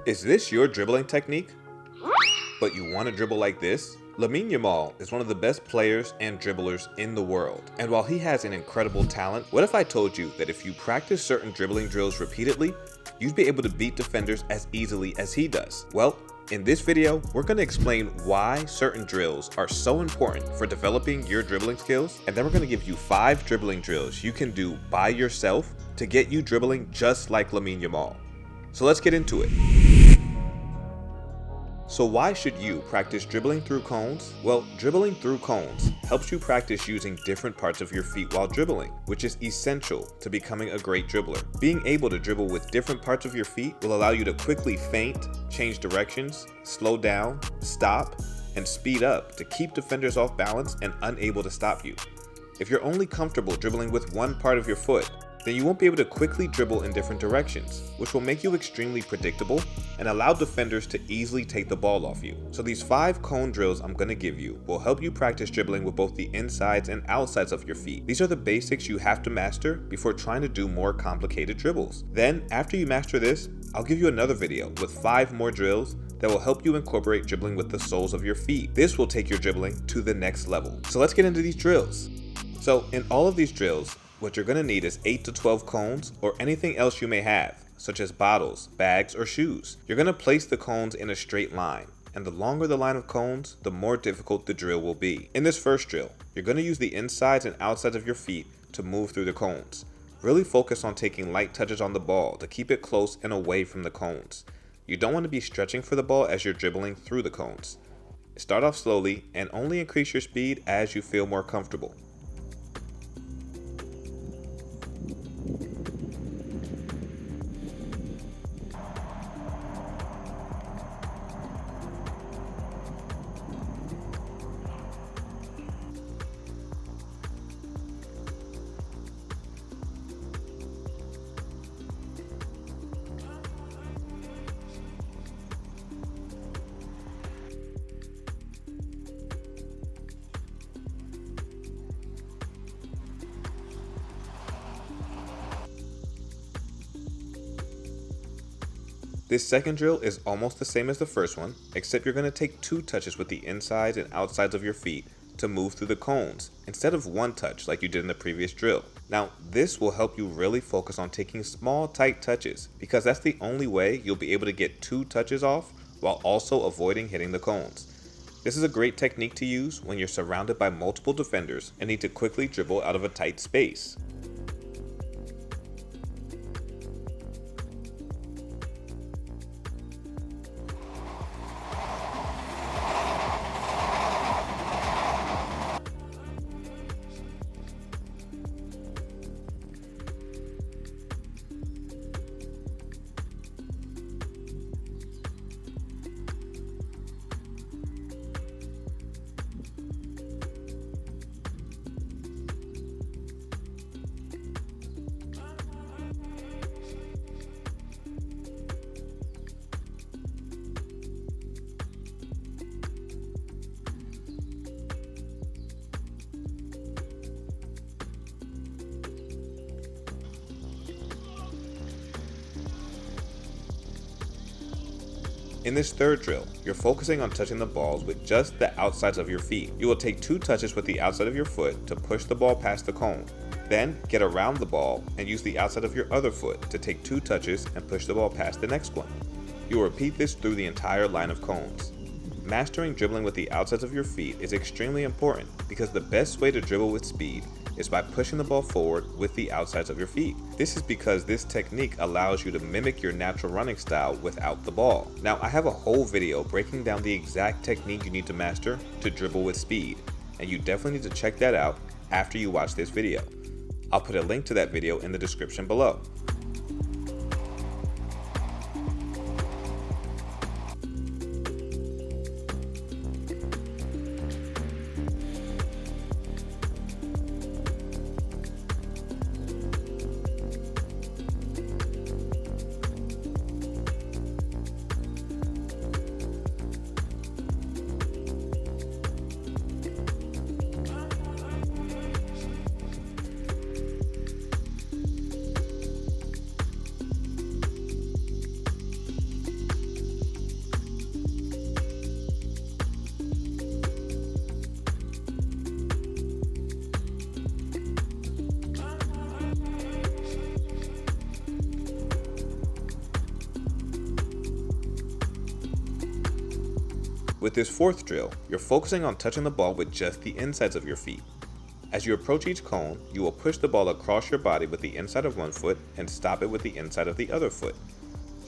Is this your dribbling technique? But you want to dribble like this? Lamine Yamal is one of the best players and dribblers in the world. And while he has an incredible talent, what if I told you that if you practice certain dribbling drills repeatedly, you'd be able to beat defenders as easily as he does? Well, in this video, we're going to explain why certain drills are so important for developing your dribbling skills, and then we're going to give you 5 dribbling drills you can do by yourself to get you dribbling just like Lamine Yamal. So let's get into it. So why should you practice dribbling through cones? Well, dribbling through cones helps you practice using different parts of your feet while dribbling, which is essential to becoming a great dribbler. Being able to dribble with different parts of your feet will allow you to quickly feint, change directions, slow down, stop, and speed up to keep defenders off balance and unable to stop you. If you're only comfortable dribbling with one part of your foot, then you won't be able to quickly dribble in different directions, which will make you extremely predictable and allow defenders to easily take the ball off you. So these 5 cone drills I'm going to give you will help you practice dribbling with both the insides and outsides of your feet. These are the basics you have to master before trying to do more complicated dribbles. Then, after you master this, I'll give you another video with 5 more drills that will help you incorporate dribbling with the soles of your feet. This will take your dribbling to the next level. So let's get into these drills. So in all of these drills, what you're going to need is 8 to 12 cones or anything else you may have, such as bottles, bags, or shoes. You're going to place the cones in a straight line, and the longer the line of cones, the more difficult the drill will be. In this first drill, you're going to use the insides and outsides of your feet to move through the cones. Really focus on taking light touches on the ball to keep it close and away from the cones. You don't want to be stretching for the ball as you're dribbling through the cones. Start off slowly and only increase your speed as you feel more comfortable. This second drill is almost the same as the first one, except you're going to take 2 touches with the insides and outsides of your feet to move through the cones, instead of 1 touch like you did in the previous drill. Now, this will help you really focus on taking small, tight touches, because that's the only way you'll be able to get 2 touches off while also avoiding hitting the cones. This is a great technique to use when you're surrounded by multiple defenders and need to quickly dribble out of a tight space. In this third drill, you're focusing on touching the balls with just the outsides of your feet. You will take 2 touches with the outside of your foot to push the ball past the cone. Then get around the ball and use the outside of your other foot to take 2 touches and push the ball past the next one. You will repeat this through the entire line of cones. Mastering dribbling with the outsides of your feet is extremely important because the best way to dribble with speed is by pushing the ball forward with the outsides of your feet. This is because this technique allows you to mimic your natural running style without the ball. Now, I have a whole video breaking down the exact technique you need to master to dribble with speed, and you definitely need to check that out after you watch this video. I'll put a link to that video in the description below. With this fourth drill, you're focusing on touching the ball with just the insides of your feet. As you approach each cone, you will push the ball across your body with the inside of one foot and stop it with the inside of the other foot.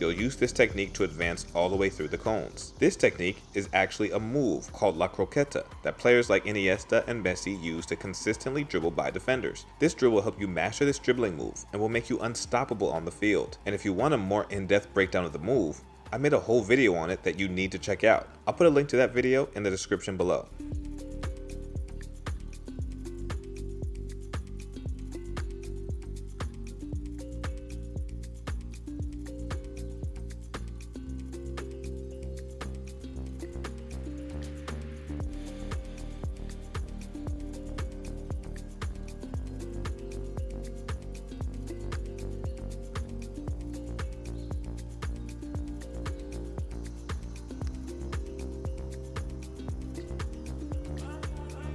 You'll use this technique to advance all the way through the cones. This technique is actually a move called La Croqueta that players like Iniesta and Messi use to consistently dribble by defenders. This drill will help you master this dribbling move and will make you unstoppable on the field. And if you want a more in-depth breakdown of the move, I made a whole video on it that you need to check out. I'll put a link to that video in the description below.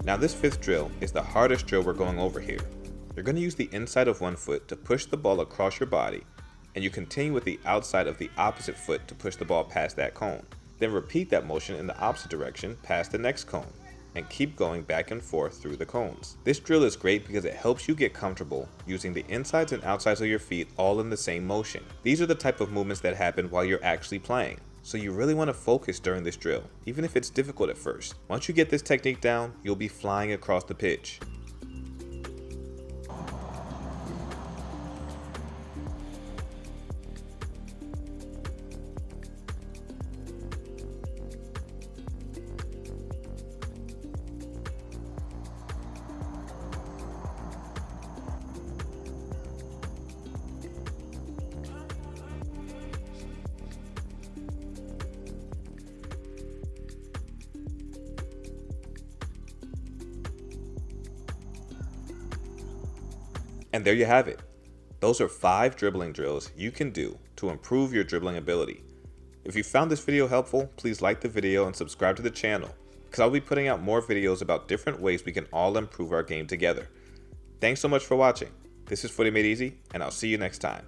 Now this fifth drill is the hardest drill we're going over here. You're going to use the inside of one foot to push the ball across your body, and you continue with the outside of the opposite foot to push the ball past that cone. Then repeat that motion in the opposite direction past the next cone, and keep going back and forth through the cones. This drill is great because it helps you get comfortable using the insides and outsides of your feet all in the same motion. These are the type of movements that happen while you're actually playing. So you really want to focus during this drill, even if it's difficult at first. Once you get this technique down, you'll be flying across the pitch. And there you have it. Those are 5 dribbling drills you can do to improve your dribbling ability. If you found this video helpful, please like the video and subscribe to the channel, because I'll be putting out more videos about different ways we can all improve our game together. Thanks so much for watching. This is Footy Made Easy, and I'll see you next time.